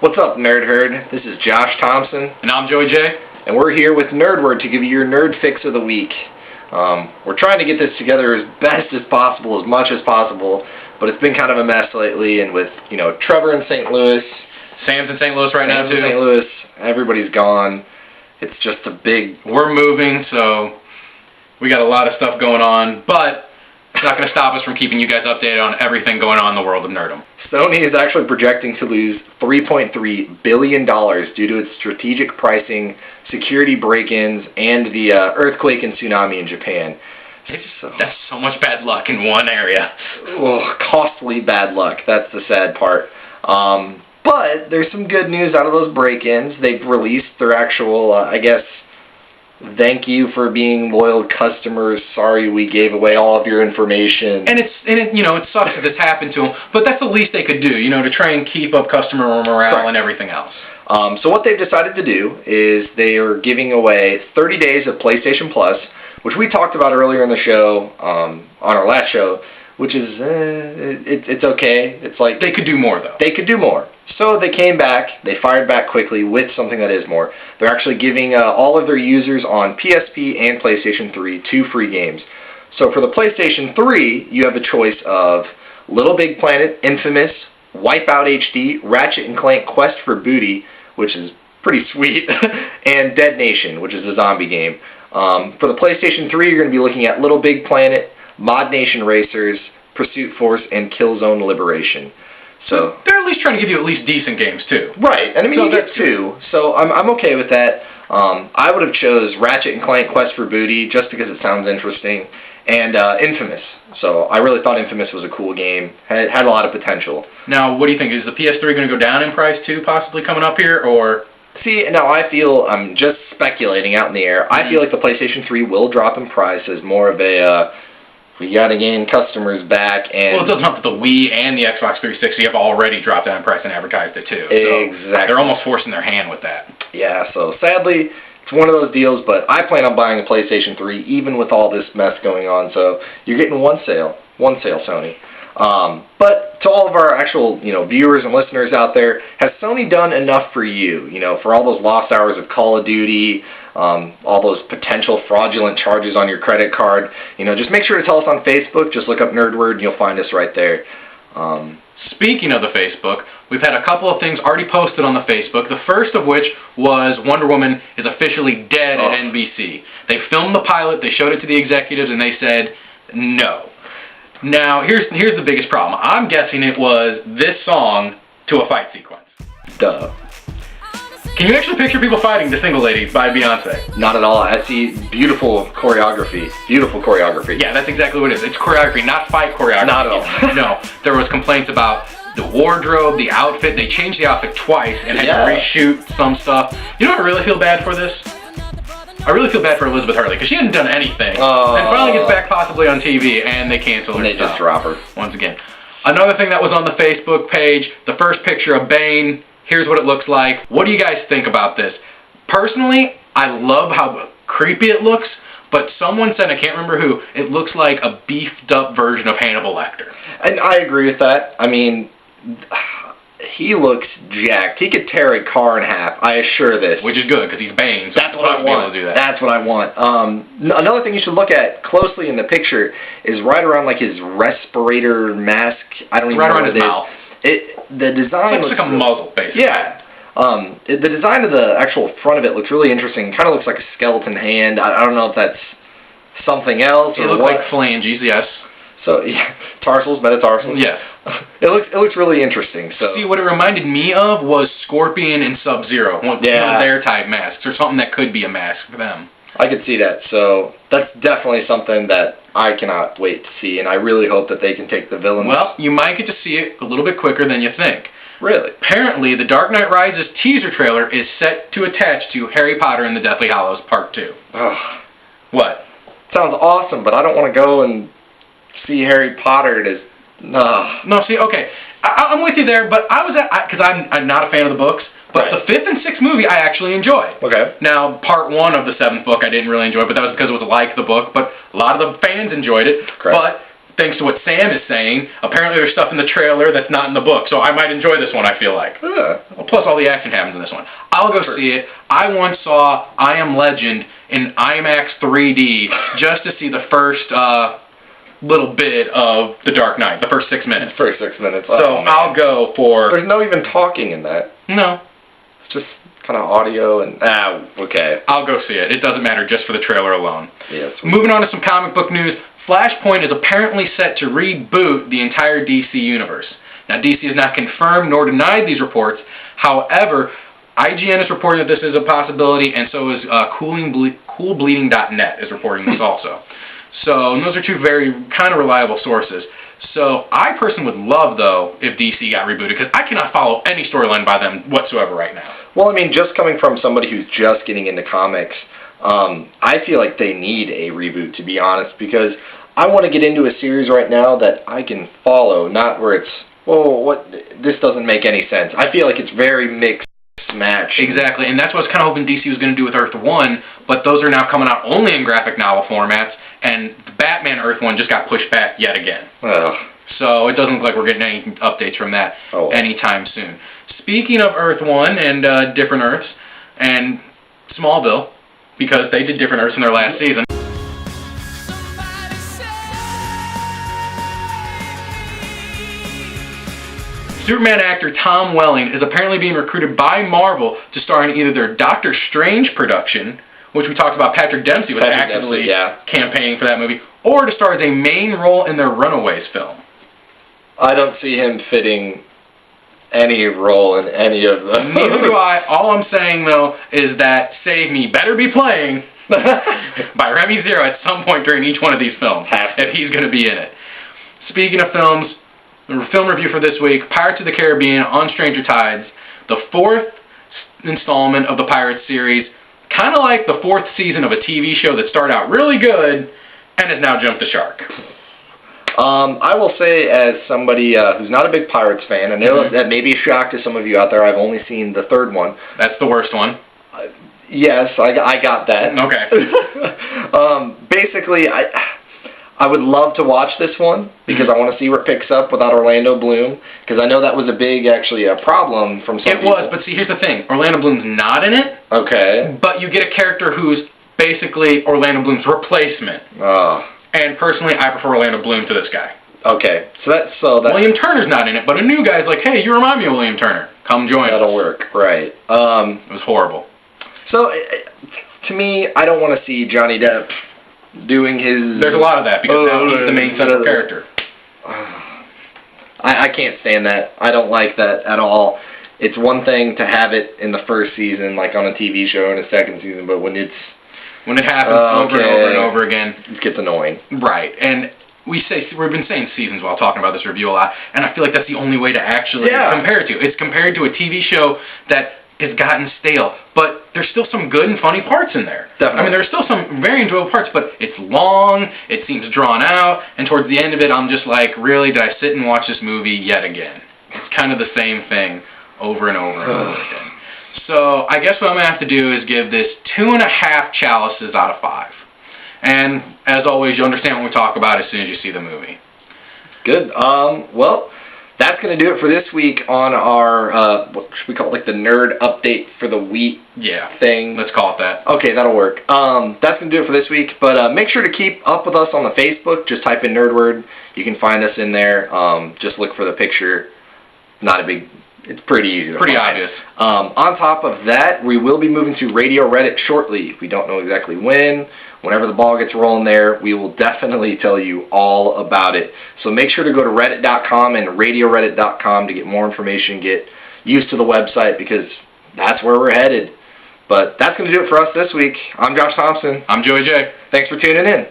What's up, Nerd Herd? This is Josh Thompson. And I'm Joey J. And we're here with Nerdword to give you your nerd fix of the week. We're trying to get this together as best as possible, as much as possible, but it's been kind of a mess lately, and with, Trevor in St. Louis. Sam's in St. Louis right now, too. St. Louis. Everybody's gone. It's just a big... We're moving, so we got a lot of stuff going on, but it's not going to stop us from keeping you guys updated on everything going on in the world of nerdom. Sony is actually projecting to lose $3.3 billion due to its strategic pricing, security break-ins, and the earthquake and tsunami in Japan. That's so much bad luck in one area. Oh, costly bad luck. That's the sad part. But there's some good news out of those break-ins. They've released their actual, thank you for being loyal customers. Sorry we gave away all of your information. And it sucks that this happened to them, but that's the least they could do, to try and keep up customer morale. Correct. And everything else. So what they've decided to do is they are giving away 30 days of PlayStation Plus, which we talked about earlier in the show, on our last show, which is, it's okay. It's like... They could do more, though. They could do more. So they came back, they fired back quickly with something that is more. They're actually giving all of their users on PSP and PlayStation 3 2 free games. So for the PlayStation 3, you have a choice of Little Big Planet, Infamous, Wipeout HD, Ratchet & Clank Quest for Booty, which is pretty sweet, and Dead Nation, which is a zombie game. For the PlayStation 3, you're going to be looking at Little Big Planet, Mod Nation Racers, Pursuit Force, and Killzone Liberation. So they're at least trying to give you at least decent games, too. Right, and I mean, you get two, so I'm okay with that. I would have chose Ratchet & Clank Quest for Booty, just because it sounds interesting, and Infamous. So I really thought Infamous was a cool game, had a lot of potential. Now, what do you think? Is the PS3 going to go down in price, too, possibly coming up here, or... See, now I feel, I'm just speculating out in the air, I feel like the PlayStation 3 will drop in price as more of a... we got to gain customers back, and... Well, it doesn't help that the Wii and the Xbox 360 have already dropped down in price and advertised it, too. Exactly. So they're almost forcing their hand with that. Yeah, so sadly, it's one of those deals, but I plan on buying a PlayStation 3, even with all this mess going on, so you're getting one sale, Sony. But to all of our actual, viewers and listeners out there, has Sony done enough for you? For all those lost hours of Call of Duty, all those potential fraudulent charges on your credit card, just make sure to tell us on Facebook. Just look up Nerdword and you'll find us right there. Speaking of the Facebook, we've had a couple of things already posted on the Facebook. The first of which was Wonder Woman is officially dead at NBC. They filmed the pilot, they showed it to the executives, and they said no. Now, here's the biggest problem. I'm guessing it was this song to a fight sequence. Duh. Can you actually picture people fighting to Single Ladies by Beyonce? Not at all. I see beautiful choreography. Beautiful choreography. Yeah, that's exactly what it is. It's choreography, not fight choreography. Not at all. No, there was complaints about the wardrobe, the outfit. They changed the outfit twice and had to reshoot some stuff. You know what I really feel bad for this? I really feel bad for Elizabeth Hurley, because she hadn't done anything. And finally gets back possibly on TV, and they cancel her. And they just drop her. Once again. Another thing that was on the Facebook page, the first picture of Bane. Here's what it looks like. What do you guys think about this? Personally, I love how creepy it looks, but someone said, I can't remember who, it looks like a beefed up version of Hannibal Lecter. And I agree with that. I mean... he looks jacked. He could tear a car in half, I assure this. Which is good, because he's Bane, so that's what I want. To do that. That's what I want. Another thing you should look at closely in the picture is right around like his respirator mask. I don't even know what it is. Mouth. The design looks like a muzzle, basically. Yeah. The design of the actual front of it looks really interesting. Kind of looks like a skeleton hand. I don't know if that's something else or what. It looks like phalanges, yes. So, yeah, tarsals, metatarsals. Yeah. It looks really interesting. So see, what it reminded me of was Scorpion and Sub-Zero. One of their type masks, or something that could be a mask for them. I could see that. So that's definitely something that I cannot wait to see, and I really hope that they can take the villain. Well, you might get to see it a little bit quicker than you think. Really? Apparently, the Dark Knight Rises teaser trailer is set to attach to Harry Potter and the Deathly Hallows Part 2. Ugh. What? Sounds awesome, but I don't want to go and see Harry Potter. No, see, okay. I'm with you there, but because I'm not a fan of the books, but the 5th and 6th movie I actually enjoyed. Okay. Now, part 1 of the 7th book I didn't really enjoy, but that was because it was like the book, but a lot of the fans enjoyed it. Correct. But thanks to what Sam is saying, apparently there's stuff in the trailer that's not in the book, so I might enjoy this one, I feel like. Yeah. Plus all the action happens in this one. I'll go see it. I once saw I Am Legend in IMAX 3D just to see the first little bit of The Dark Knight, the first 6 minutes. First 6 minutes. So I'll go for... There's no even talking in that. No. It's just kind of audio and... okay. I'll go see it. It doesn't matter just for the trailer alone. Yes. Moving on to some comic book news. Flashpoint is apparently set to reboot the entire DC universe. Now, DC has not confirmed nor denied these reports. However, IGN is reporting that this is a possibility, and so is CoolBleeding.net is reporting this also. So, and those are two very kind of reliable sources. So, I personally would love, though, if DC got rebooted, because I cannot follow any storyline by them whatsoever right now. Well, I mean, just coming from somebody who's just getting into comics, I feel like they need a reboot, to be honest, because I want to get into a series right now that I can follow, not where it's, this doesn't make any sense. I feel like it's very mixed match. Exactly, and that's what I was kind of hoping DC was going to do with Earth 1, but those are now coming out only in graphic novel formats, and the Batman Earth 1 just got pushed back yet again. Ugh. So it doesn't look like we're getting any updates from that anytime soon. Speaking of Earth 1 and different Earths, and Smallville, because they did different Earths in their last season. Superman actor Tom Welling is apparently being recruited by Marvel to star in either their Doctor Strange production, which we talked about Patrick Dempsey was actively campaigning for that movie, or to star as a main role in their Runaways film. I don't see him fitting any role in any of them. Neither do I. All I'm saying, though, is that Save Me better be playing by Remy Zero at some point during each one of these films, if he's going to be in it. Speaking of films, the film review for this week, Pirates of the Caribbean on Stranger Tides, the 4th installment of the Pirates series, kind of like the 4th season of a TV show that started out really good and has now jumped the shark. I will say, as somebody who's not a big Pirates fan, I know that may be a shock to some of you out there. I've only seen the 3rd one. That's the worst one. Yes, I got that. Okay. Basically, I would love to watch this one because I want to see where it picks up without Orlando Bloom, because I know that was a big, actually, a problem from some people. It was, but see, here's the thing. Orlando Bloom's not in it. Okay. But you get a character who's basically Orlando Bloom's replacement. And personally, I prefer Orlando Bloom to this guy. Okay. So William Turner's not in it, but a new guy's like, hey, you remind me of William Turner. Come join us. That'll work. Right. It was horrible. So, to me, I don't want to see Johnny Depp doing his... There's a lot of that, because now he's the main central character. I can't stand that. I don't like that at all. It's one thing to have it in the 1st season, like on a TV show in the 2nd season, but when it happens over and over and over again, it gets annoying. Right, and we've been saying seasons while talking about this review a lot, and I feel like that's the only way to actually compare it to. It's compared to a TV show that has gotten stale, but there's still some good and funny parts in there. Definitely. I mean, there's still some very enjoyable parts, but it's long, it seems drawn out, and towards the end of it, I'm just like, really, did I sit and watch this movie yet again? It's kind of the same thing over and over and over again. So, I guess what I'm going to have to do is give this 2.5 chalices out of 5. And, as always, you'll understand what we talk about as soon as you see the movie. Good. Well, that's going to do it for this week on our, what should we call it, like the nerd update for the week thing. Let's call it that. Okay, that'll work. That's going to do it for this week, but make sure to keep up with us on the Facebook. Just type in NerdWord. You can find us in there. Just look for the picture. Not a big... It's pretty easy to find. Pretty obvious. On top of that, we will be moving to Radio Reddit shortly. We don't know exactly when. Whenever the ball gets rolling there, we will definitely tell you all about it. So make sure to go to reddit.com and radioreddit.com to get more information, get used to the website, because that's where we're headed. But that's going to do it for us this week. I'm Josh Thompson. I'm Joey J. Thanks for tuning in.